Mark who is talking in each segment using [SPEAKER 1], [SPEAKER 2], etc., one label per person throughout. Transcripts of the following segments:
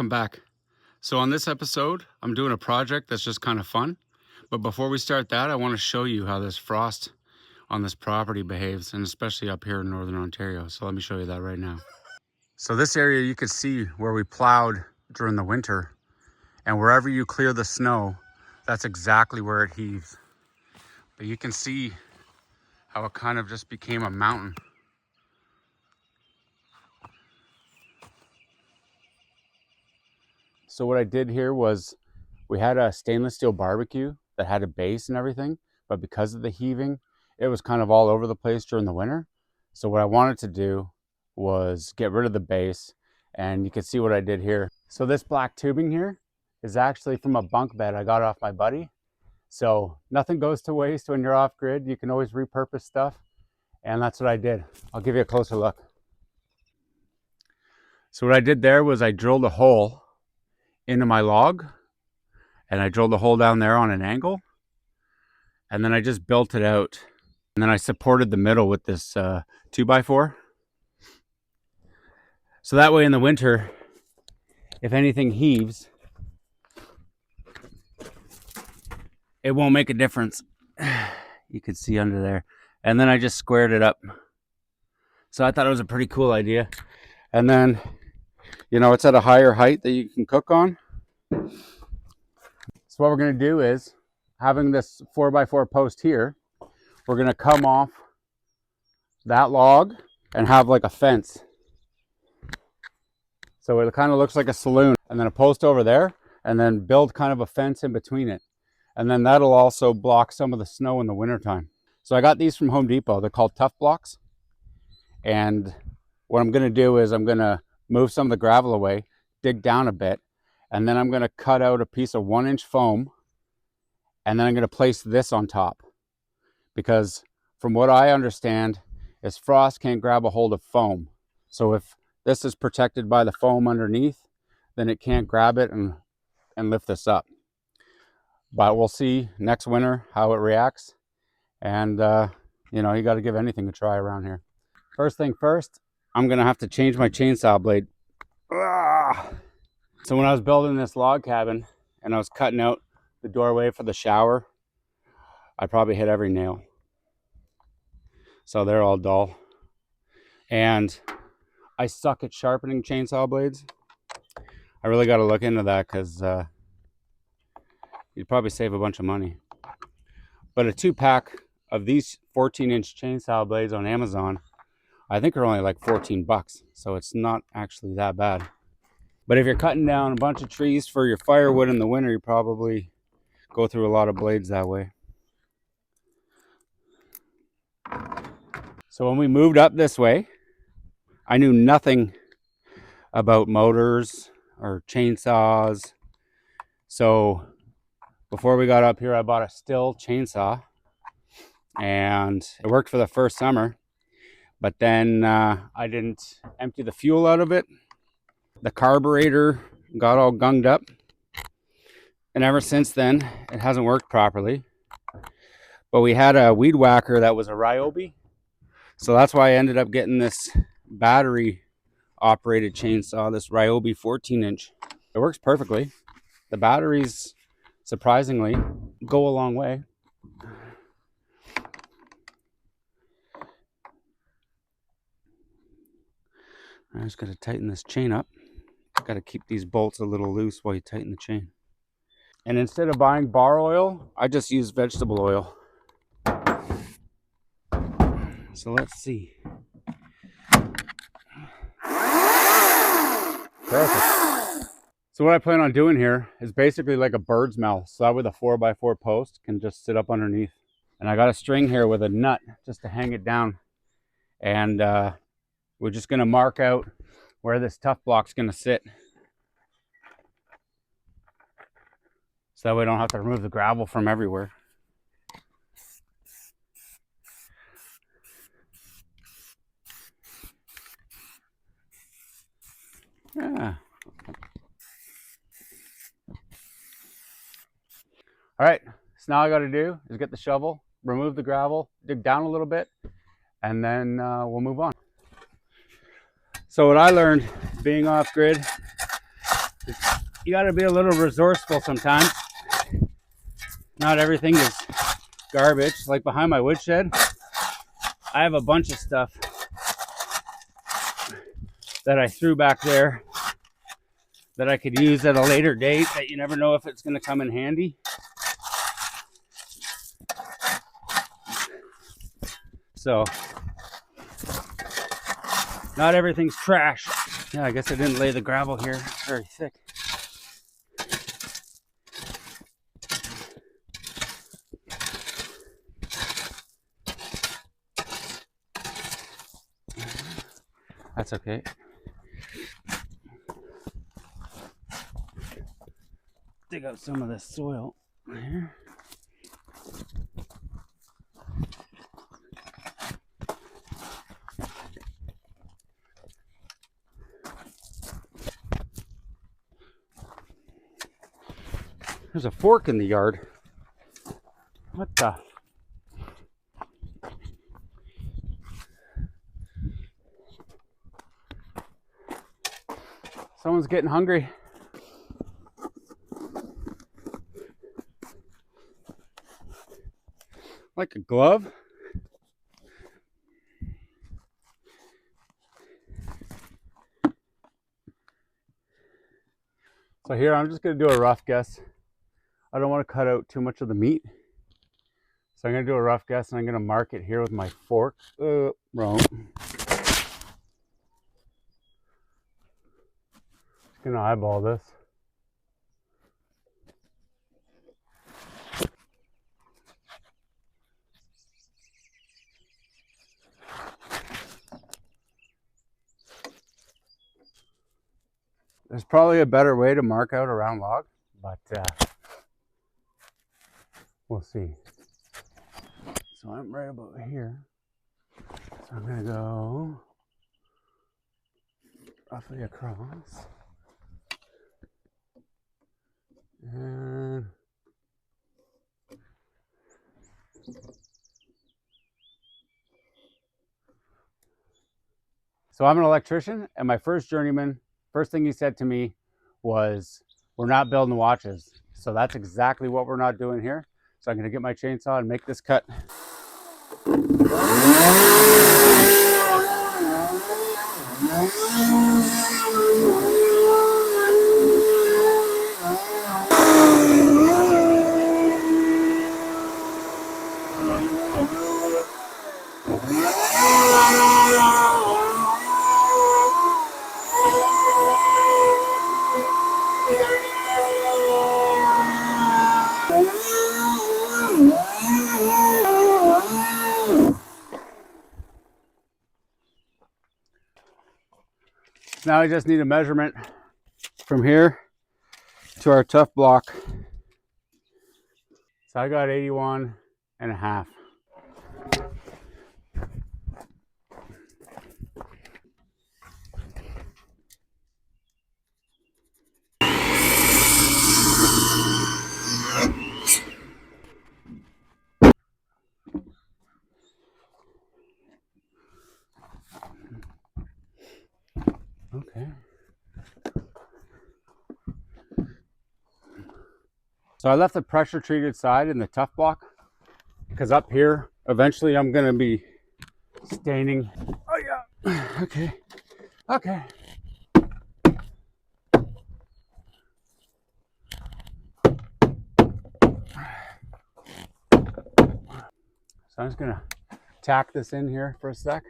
[SPEAKER 1] welcome back. So on this episode, I'm doing a project that's just kind of fun. But before we start that, I want to show you how this frost on this property behaves, and especially up here in Northern Ontario. So let me show you that right now. So this area you can see where we plowed during the winter, and wherever you clear the snow, that's exactly where it heaves. But you can see how it kind of just became a mountain. So what I did here was we had a stainless steel barbecue that had a base and everything, but because of the heaving, it was kind of all over the place during the winter. So what I wanted to do was get rid of the base, and you can see what I did here. So this black tubing here is actually from a bunk bed I got off my buddy. So nothing goes to waste when you're off grid. You can always repurpose stuff, and that's what I did. I'll give you a closer look. So what I did there was I drilled a hole into my log, and I drilled a hole down there on an angle, and then I just built it out, and then I supported the middle with this 2x4. So that way in the winter, if anything heaves, it won't make a difference. You can see under there. And then I just squared it up. So I thought it was a pretty cool idea. And then, you know, it's at a higher height that you can cook on. So what we're going to do is, having this 4x4 post here, we're going to come off that log and have like a fence. So it kind of looks like a saloon, and then a post over there, and then build kind of a fence in between it. And then that'll also block some of the snow in the wintertime. So I got these from Home Depot. They're called Tough Blocks. And what I'm going to do is I'm going to move some of the gravel away, dig down a bit, and then I'm going to cut out a piece of 1-inch foam, and then I'm going to place this on top. Because from what I understand is frost can't grab a hold of foam. So if this is protected by the foam underneath, then it can't grab it and lift this up. But we'll see next winter how it reacts. And, you know, you got to give anything a try around here. First thing first, I'm going to have to change my chainsaw blade. So when I was building this log cabin and I was cutting out the doorway for the shower, I probably hit every nail. So they're all dull. And I suck at sharpening chainsaw blades. I really got to look into that, because you'd probably save a bunch of money. But a 2-pack of these 14-inch chainsaw blades on Amazon, I think are only like $14. So it's not actually that bad. But if you're cutting down a bunch of trees for your firewood in the winter, you probably go through a lot of blades that way. So when we moved up this way, I knew nothing about motors or chainsaws. So before we got up here, I bought a Stihl chainsaw, and it worked for the first summer. But then I didn't empty the fuel out of it. The carburetor got all gunged up, and ever since then it hasn't worked properly. But we had a weed whacker that was a Ryobi, so that's why I ended up getting this battery operated chainsaw, this Ryobi 14-inch. It works perfectly. The batteries surprisingly go a long way. I just got to tighten this chain up. Got to keep these bolts a little loose while you tighten the chain. And instead of buying bar oil, I just use vegetable oil. So let's see. Perfect. So what I plan on doing here is basically like a bird's mouth. So that way the 4x4 post can just sit up underneath. And I got a string here with a nut just to hang it down. And we're just going to mark out where this tough block's going to sit. So that way I don't have to remove the gravel from everywhere. Yeah. All right, so now all I got to do is get the shovel, remove the gravel, dig down a little bit, and then we'll move on. So what I learned being off grid You got to be a little resourceful sometimes. Not everything is garbage. Like behind my woodshed, I have a bunch of stuff that I threw back there that I could use at a later date that you never know if it's going to come in handy. So, not everything's trash. Yeah, I guess I didn't lay the gravel here very thick. That's okay. Dig out some of this soil here. There's a fork in the yard. What the? Someone's getting hungry. Like a glove. So here I'm just going to do a rough guess. I don't want to cut out too much of the meat. So I'm going to do a rough guess and I'm going to mark it here with my fork. Wrong. Just going to eyeball this. There's probably a better way to mark out a round log, but we'll see. So I'm right about here. So I'm gonna go roughly across. And so I'm an electrician, and my first journeyman, first thing he said to me was, we're not building watches. So that's exactly what we're not doing here. So I'm going to get my chainsaw and make this cut. Now I just need a measurement from here to our tough block. So I got 81 and a half. Okay. So I left the pressure treated side in the tough block because up here, eventually I'm going to be staining. Oh yeah. Okay. Okay. So I'm just going to tack this in here for a sec.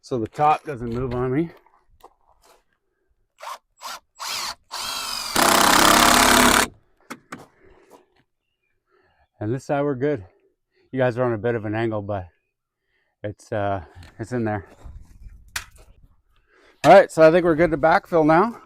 [SPEAKER 1] So the top doesn't move on me. And this side we're good. You guys are on a bit of an angle, but it's in there. All right, so I think we're good to backfill now.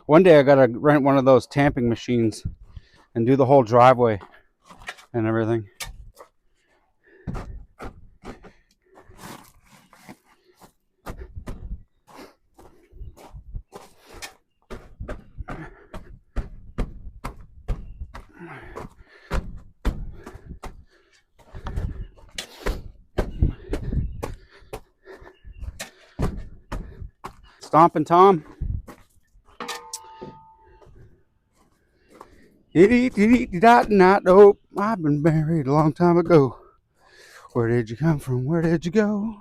[SPEAKER 1] One day I gotta rent one of those tamping machines and do the whole driveway and everything. Stomping Tom. Nope, I've been married a long time ago. Where did you come from? Where did you go?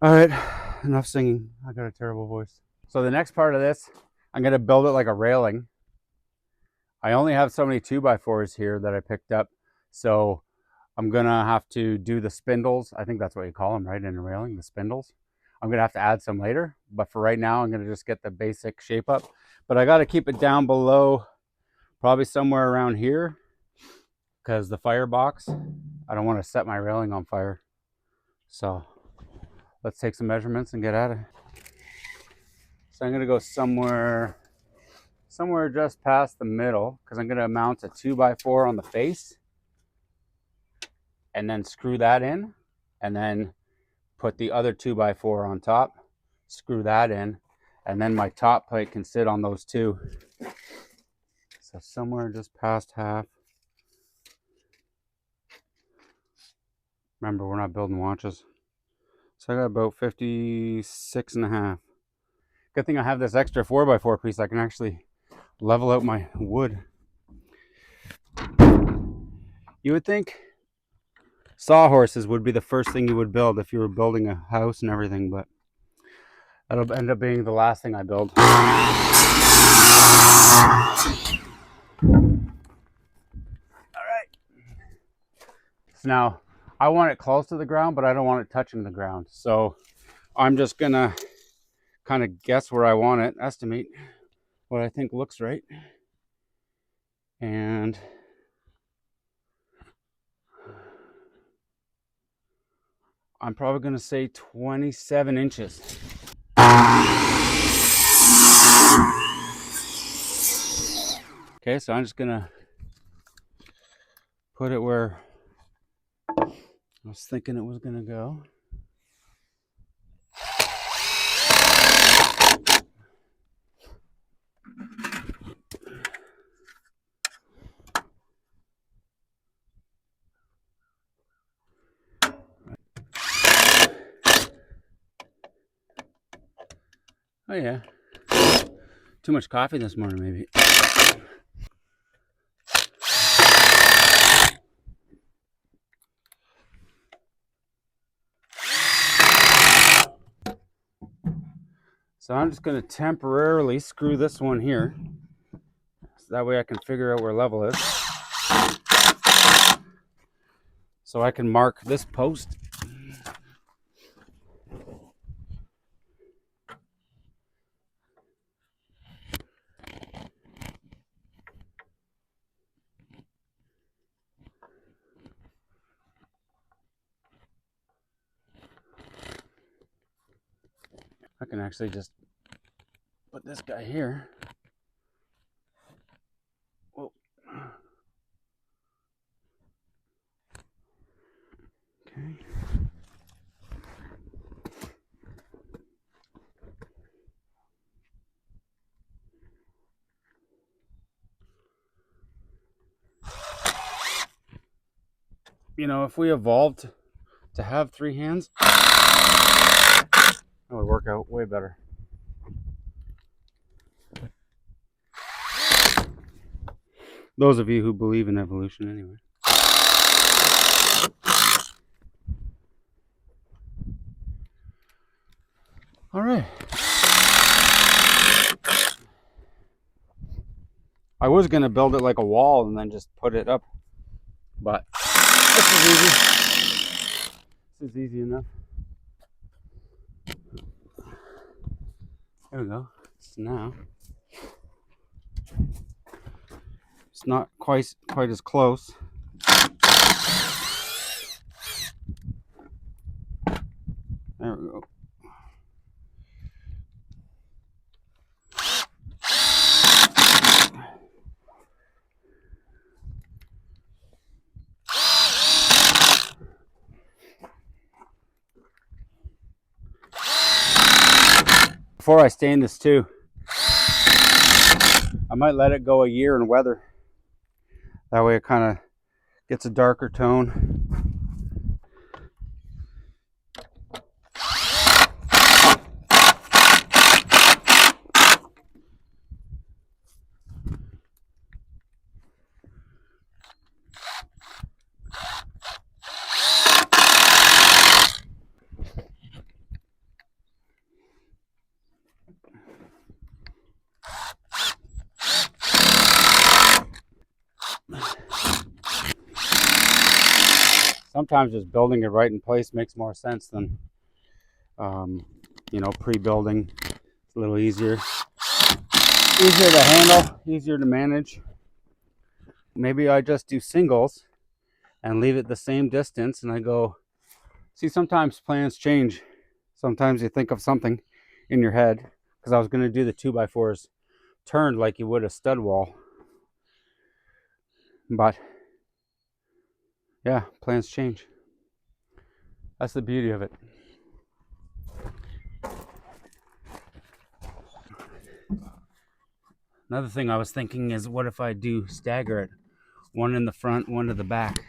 [SPEAKER 1] All right, enough singing. I got a terrible voice. So the next part of this, I'm going to build it like a railing. I only have so many 2x4s here that I picked up, so I'm going to have to do the spindles. I think that's what you call them, right, in a railing, the spindles. I'm going to have to add some later, but for right now, I'm going to just get the basic shape up. But I got to keep it down below, probably somewhere around here, because the firebox, I don't want to set my railing on fire. So let's take some measurements and get at it. So I'm going to go somewhere just past the middle, because I'm going to mount a 2x4 on the face and then screw that in, and then put the other 2x4 on top, screw that in, and then my top plate can sit on those two. So somewhere just past half. Remember, we're not building watches. So I got about 56.5. Good thing I have this extra 4x4 piece. I can actually level out my wood. You would think sawhorses would be the first thing you would build if you were building a house and everything, but that'll end up being the last thing I build. Alright. So now, I want it close to the ground, but I don't want it touching the ground. So I'm just gonna kind of guess where I want it, estimate what I think looks right. And I'm probably gonna say 27 inches. Okay, so I'm just gonna put it where I was thinking it was gonna go. Oh yeah, too much coffee this morning maybe. So I'm just going to temporarily screw this one here, so that way I can figure out where level is. So I can mark this post. I can actually just put this guy here. Whoa. Okay. You know, if we evolved to have 3 hands, that would work out way better. Those of you who believe in evolution, anyway. All right. I was going to build it like a wall and then just put it up, but this is easy. This is easy enough. There we go. So now it's not quite as close. There we go. Before I stain this too, I might let it go a year in weather. That way it kind of gets a darker tone. sometimes just building it right in place makes more sense than, you know, pre-building. It's a little easier to handle, easier to manage. Maybe I just do singles and leave it the same distance, and I go, see, sometimes plans change. Sometimes you think of something in your head, because I was going to do the 2x4s turned like you would a stud wall. But yeah, plans change. That's the beauty of it. Another thing I was thinking is, what if I do stagger it? One in the front, one to the back.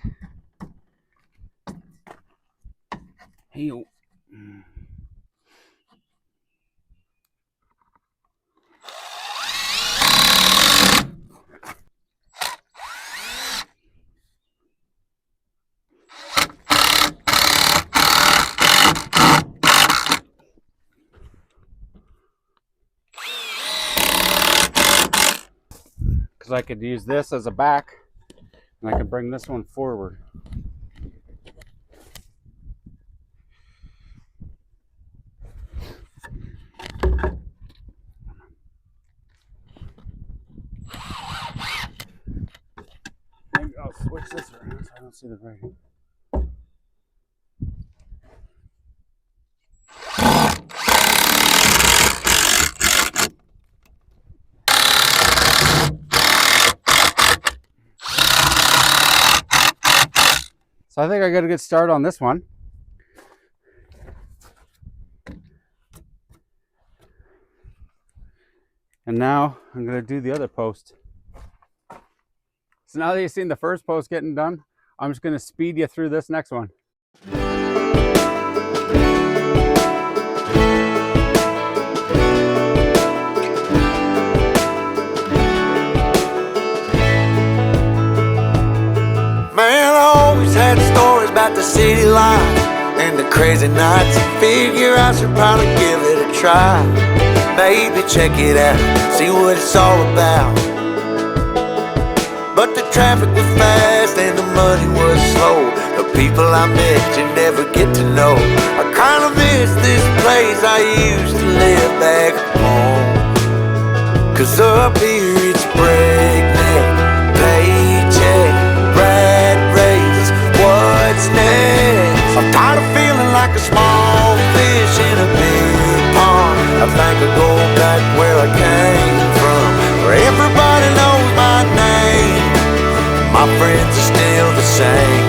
[SPEAKER 1] Hey, because I could use this as a back, and I could bring this one forward. Maybe I'll switch this around so I don't see the writing. So I think I got a good start on this one. And now I'm going to do the other post. So now that you've seen the first post getting done, I'm just going to speed you through this next one.
[SPEAKER 2] Man, I always had stories about the city life and the crazy nights. Figure I should probably give it a try. Maybe check it out, see what it's all about. But the traffic was fast and the money was slow. The people I met you never get to know. I kinda miss this place I used to live back home. Cause up here it's breakneck, paycheck, rat race, what's next? I'm tired of feeling like a small fish in a big pond. I think I'll go back where I came from, where everybody knows my name. My friends are still the same.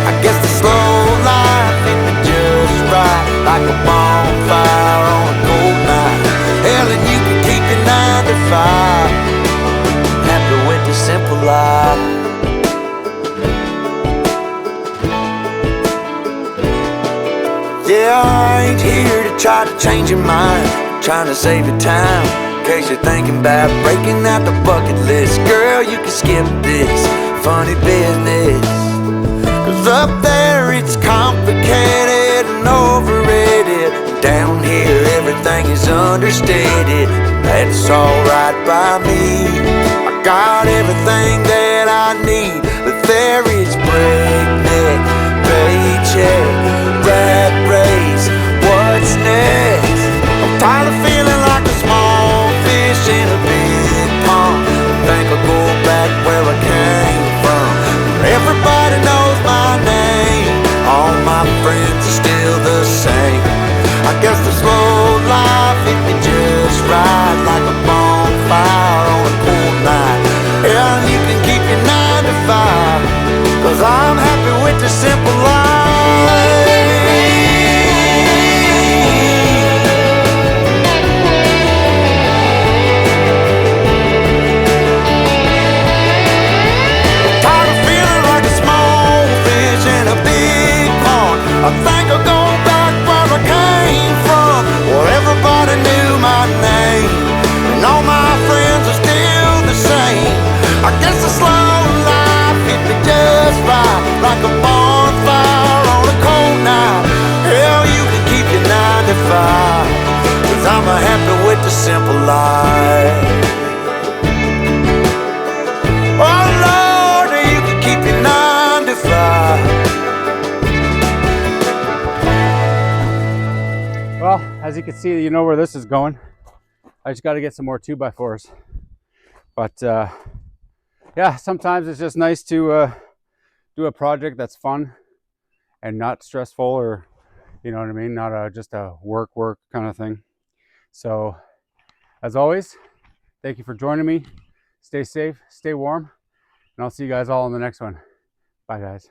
[SPEAKER 2] I guess the slow life hit me just right, like a bonfire on a cold night. Hell, and you can keep your 9 to 5. Happy with the simple life. Yeah, I ain't here to try to change your mind, trying to save your time. In case you're thinking about breaking out the bucket list, girl, you can skip this funny business. Cause up there it's complicated and overrated. Down here everything is understated. That's alright by me. I got everything that I need, but there is breakneck, paycheck, rat race, what's next? I'm tired of feeling like a small fish in a big pond. I think I'll go back where I came from, where everybody knows my name. All my friends are still the same. I guess the slow life hit me just right, like a bonfire on a cold night. Yeah, you can keep your 9 to 5, cause I'm happy with the simple life. Tired of feeling like a small fish in a big pond. I think I'll go back where I came from, where everybody knew my name, and all my friends are still the same. I guess the slow life hit me just right, like a bonfire on a cold night. Hell, you can keep your 9 to 5, cause I'm happy with the simple life. Oh Lord, you can keep your 9 to 5.
[SPEAKER 1] Well, as you can see, you know where this is going. I just got to get some more 2x4s. But yeah, sometimes it's just nice to do a project that's fun and not stressful, or you know what I mean, not just a work kind of thing. So as always, thank you for joining me. Stay safe, stay warm, and I'll see you guys all in the next one. Bye guys.